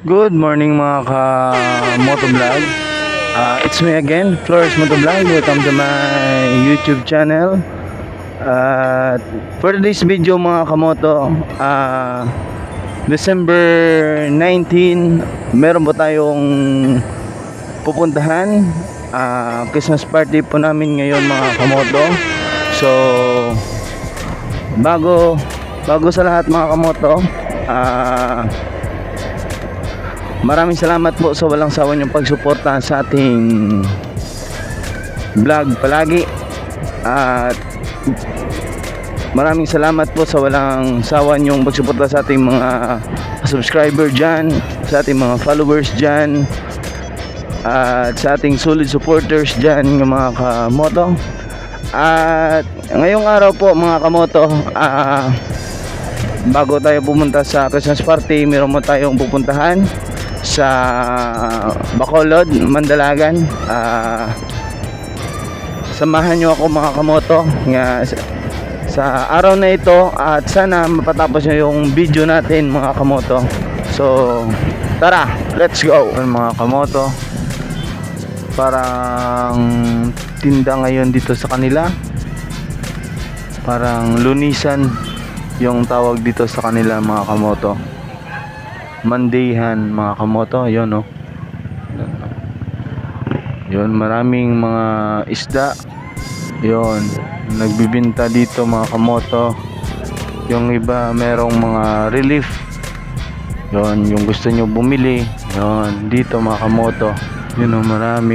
Good morning mga ka-motovlog. It's me again, Flores Motovlog. Welcome to my YouTube channel. For this video mga kamoto, December 19, meron po tayong pupuntahan. Christmas party po namin ngayon mga kamoto. So, bago sa lahat mga kamoto, maraming salamat po sa walang sawa niyong pagsuporta sa ating vlog palagi. At maraming salamat po sa walang sawa niyong pagsuporta sa ating mga subscriber dyan, sa ating mga followers dyan, at sa ating solid supporters dyan ng mga kamoto. At ngayong araw po mga kamoto, bago tayo pumunta sa Christmas party, meron mo tayong pupuntahan sa Bacolod, Mandalagan. Samahan nyo ako mga kamoto nga sa araw na ito, at sana mapatapos nyo yung video natin mga kamoto. So tara, let's go mga kamoto. Parang tinda ngayon dito sa kanila, parang lunisan yung tawag dito sa kanila mga kamoto. Mandayhan mga kamoto, yun no. Yun, maraming mga isda. Yun, nagbibinta dito mga kamoto. Yung iba merong mga relief. Yun, yung gusto nyo bumili, yun, dito mga kamoto. Yun no, meron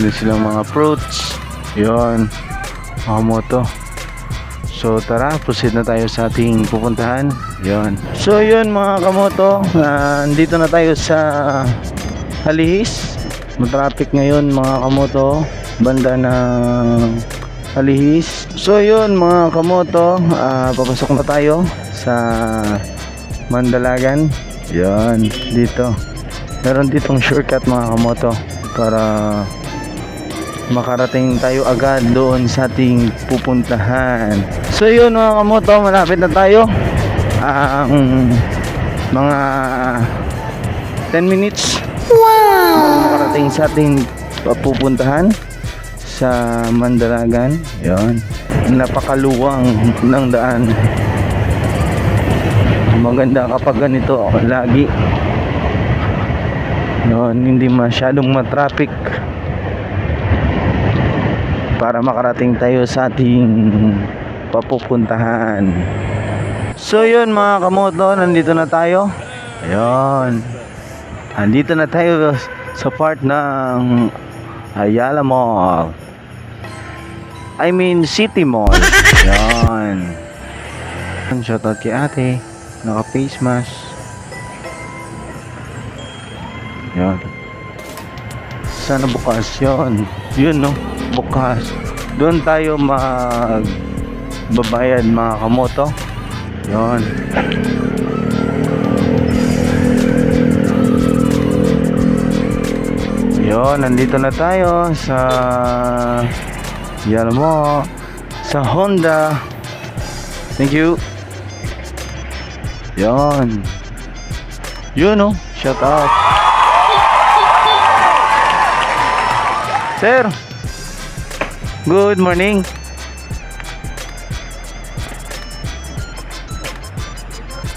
din silang mga fruits. Yun, mga kamoto. So tara, proceed na tayo sa ating pupuntahan. Yun. So yun mga kamoto, andito na tayo sa Halihis. Matraffic ngayon mga kamoto, banda ng Halihis. So yun mga kamoto, papasok na tayo sa Mandalagan. Yun, dito. Meron ditong shortcut mga kamoto para makarating tayo agad doon sa ating pupuntahan. So yun mga kamoto, malapit na tayo. Mga 10 minutes makarating sa ating pupuntahan sa Mandalagan. Yun, napakaluwang ng daan. Maganda kapag ganito lagi. Yun, hindi masyadong matraffic para makarating tayo sa ating papupuntahan. So yun mga kamoto, nandito na tayo. Ayun, nandito na tayo sa part ng Ayala Mall, City Mall. Ayun, shoutout kay ate, naka face mask. Ayun, sana bukas yun. Yun no, bukas doon tayo magbabayad mga kamoto. Yun, yun, nandito na tayo sa yan mo, sa Honda. Thank you. Yun, yun no, shout out sir. Good morning.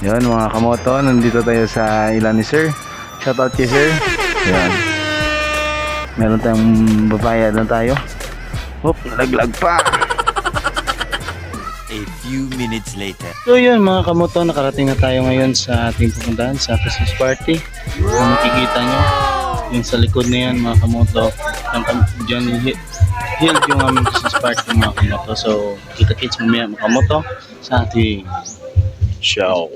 Yan mga kamoto, nandito tayo sa ilan ni sir. Shoutout kay sir. Yan, meron tayong babayad na tayo. Hop, nalaglag pa. A few minutes later. So yun mga kamoto, nakarating na tayo ngayon sa ating pupuntahan sa Christmas party. Kung makikita nyo yung sa likod na yan mga kamoto, dyan held yung aming Christmas party mga kamoto. So kita-kits mamaya mga kamoto sa ating show.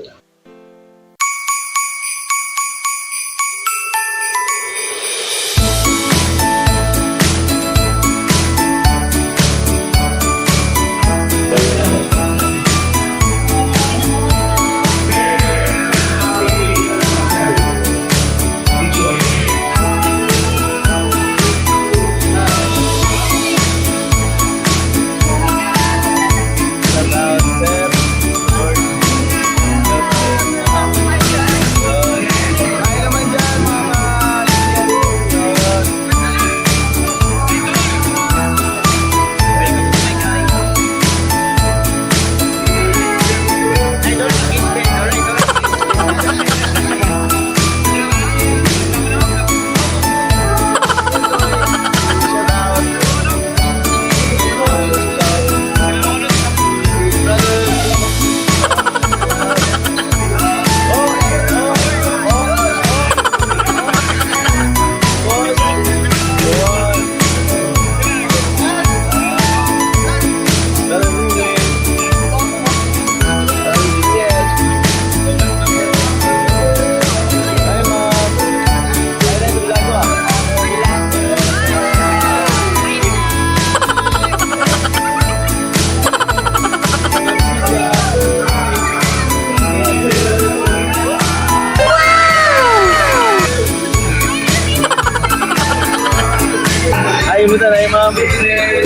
Kumusta na yung mga business?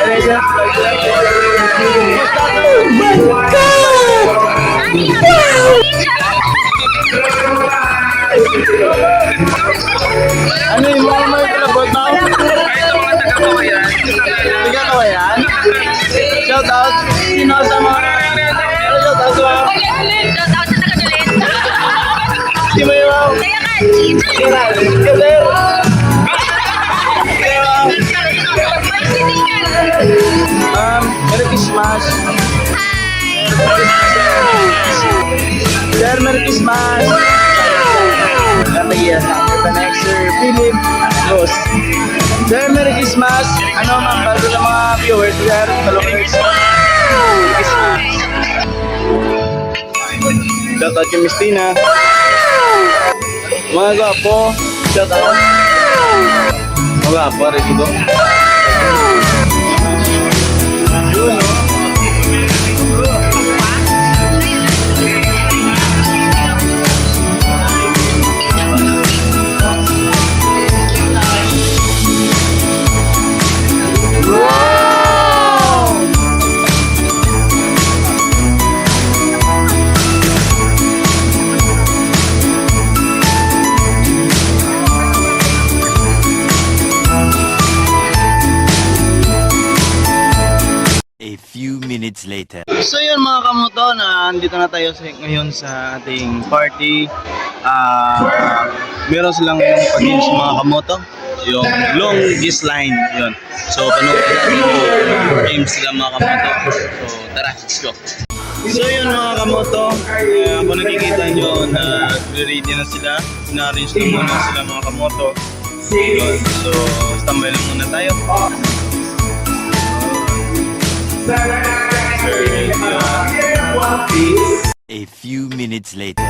Ano yun? Ano yung mga may kalabot na? Taga-Kawayan? Shout out! Sino sa mga... Ano shout out sa mga... Si Mayo Mau. Kiran. Kasi... Merry Christmas. Sir, Merry Christmas. Kamaya sa next Sir Philip Los. Sir, Merry Christmas. Ano mang bago sa mga viewers, sir? Followers. Merry Christmas. Shout out kay Miss Tina. Mga gwapo. Shout out. Mga gwapo, rin dito. Yun, no? A few minutes later. So yun mga kamoto, nandito na tayo ngayon sa ating party. Meron silang pag-games mga kamoto, yung longest line yun. So panoorin natin yung games sila mga kamoto. So tara, let's go. So yun mga kamoto, kung nakikita nyo na ready na sila, na-arrange na muna sila mga kamoto. Yun. So standby lang muna tayo. A few minutes later.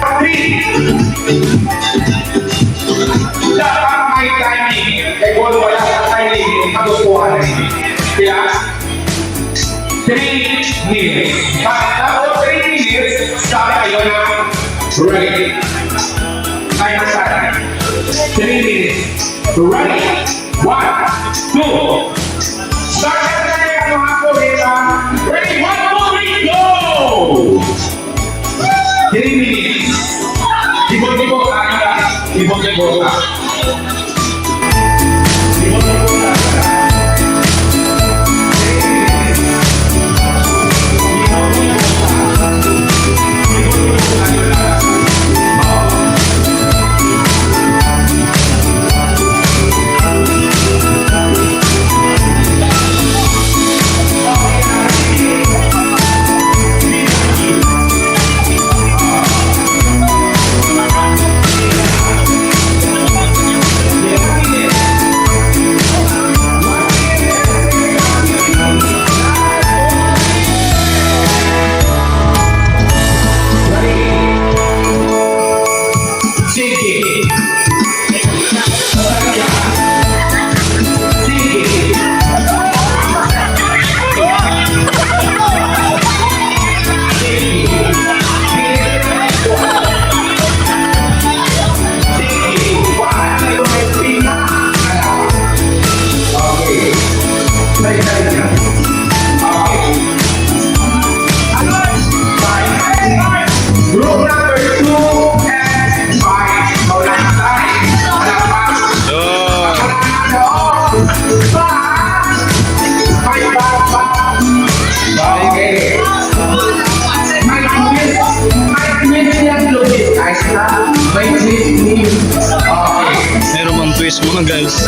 Dapat may timing. Eh kung wala sa timing, katotohanan hindi. Kaya, 3 minutes. Tapos 3 minutes, sabi kayo na ready. Ay, nasaan? 3 minutes. Ready. 1, 2. Start na tayo mga kurila. Ready, 1, 2, 3, go! 3 minutes. Ibon-ibon ka. Ibon-ibon ka. Meron mang twist mga guys.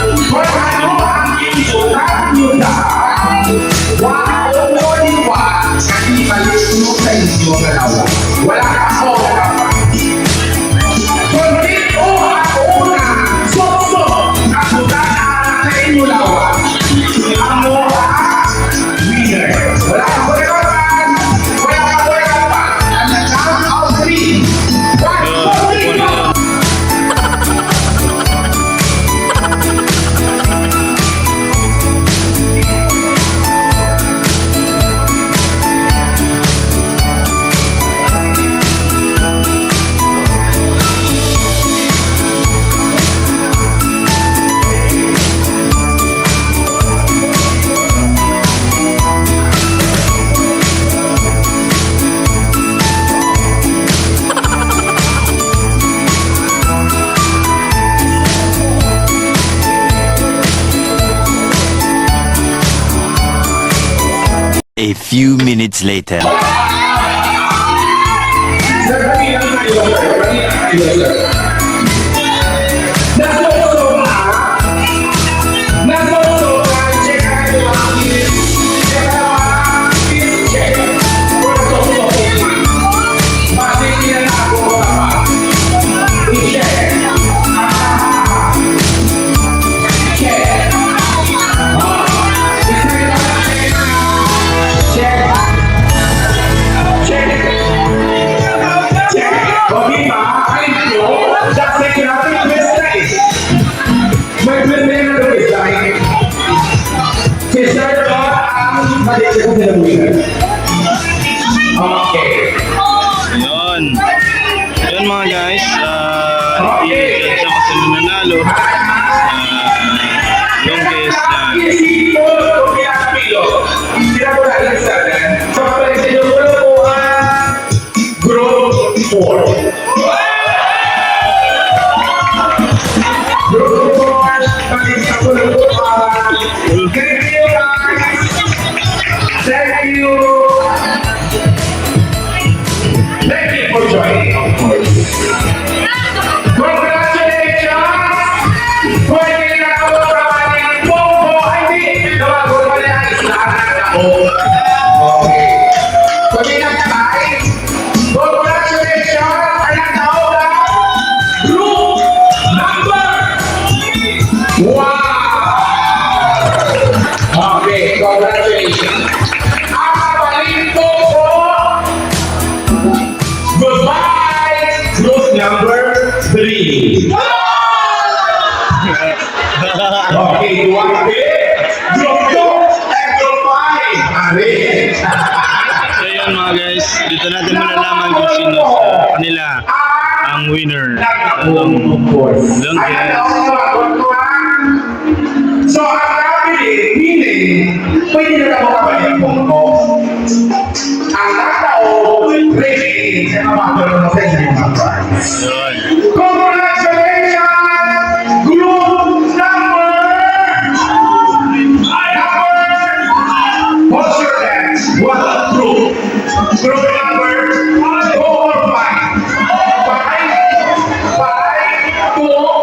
Wala ka ako, wala ka. Kundi o ako na, so, ako na sa inyo lawa. Ako winner. Wala ka boycottan, wala ka boycottan. At the count of 3, 1, 2, 3, go! A few minutes later. Sir, kanina kayo, sir. Kanina kayo, sir. Nasusunod. Check out your office. Check out your office. Check. Protocol. Masih tidak aku apa. I-check. Check. Okay. Yun. Yun mga guys. I-judge ako sa nanalo. Longest Group 4. Group 4. Thank you. Thank you for joining, of course. Congratulations! Pwede na ako trabahin po. Hindi. Nawago pa niya ang islahan ako. Okay. Pwede na kain. Congratulations! Ayan na ako na. Group number. Wow! Okay, congratulations. Ang kapalit po po. Goodbye, group number 3. Okay, you want to be? Group 2 and group 5. Ari. So yun mga guys, dito natin malalaman kung sino sa kanila ang winner. Of course. Longest. So, ang napili, pwede na ako kapatid ko. Ang tatao, rating, sa kapatid mo sa inyong mga prize. Yun. Congratulations! Group number! What's your next? What group? Group number 4 or 5? 5, 2, 2.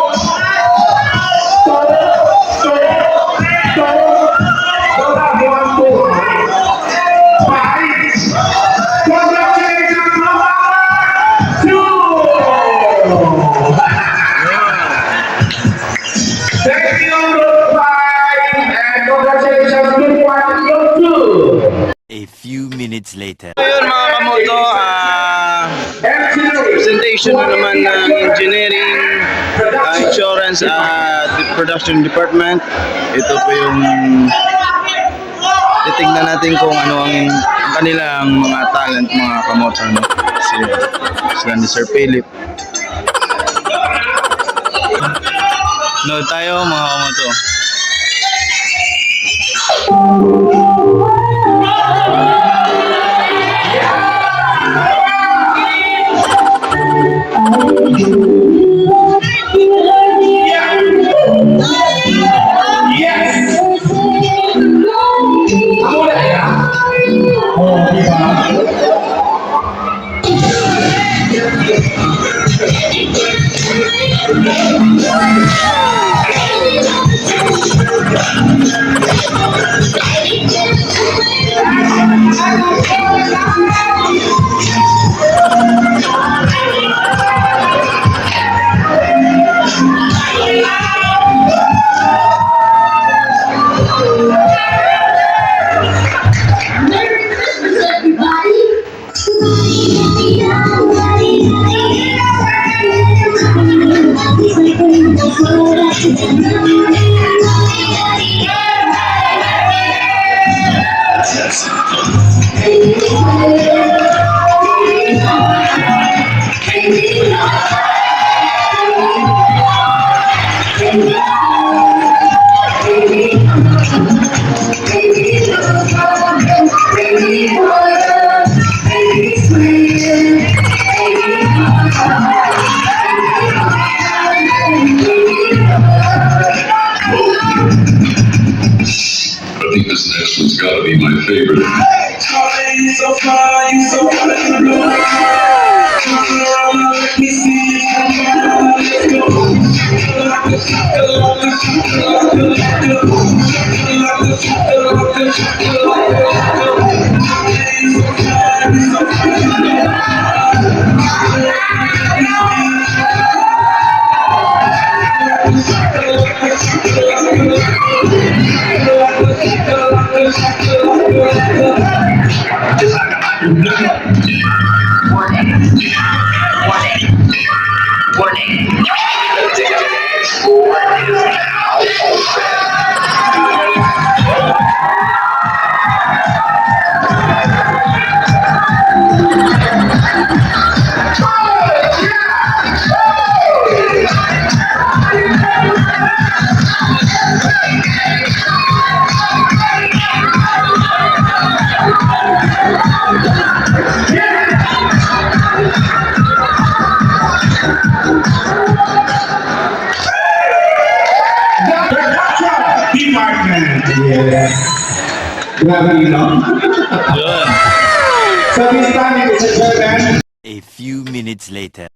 A few minutes later. So yun mga kamoto, presentation na naman ng engineering, insurance at production department. Ito po yung titignan natin kung ano ang kanilang mga talent mga kamoto. No? Sila ni Sir Philip. No tayo mga kamoto. Yes! Ako na yan. Di ba? I think this next one's got to be my favorite. Production Department. Yes. Grabe yun, no? So this time, ladies and gentlemen, A few minutes later.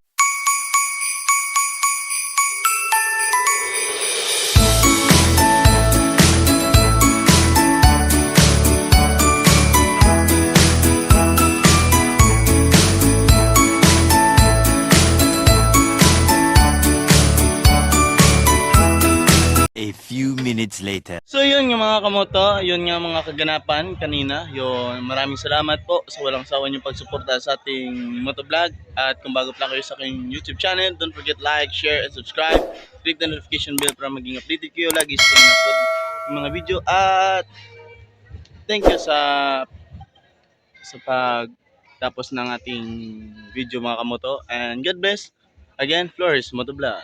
A few minutes later. So yun nga mga kamoto, yun nga mga kaganapan kanina. Yun, maraming salamat po sa walang sawa niyong pagsuporta sa ating motovlog. At kung bago pa kayo sa aking YouTube channel, don't forget like, share, and subscribe. Click the notification bell para maging updated kayo lagi sa upload ng mga video. At thank you sa pagtapos ng ating video mga kamoto. And God bless. Again, Flores Motovlog.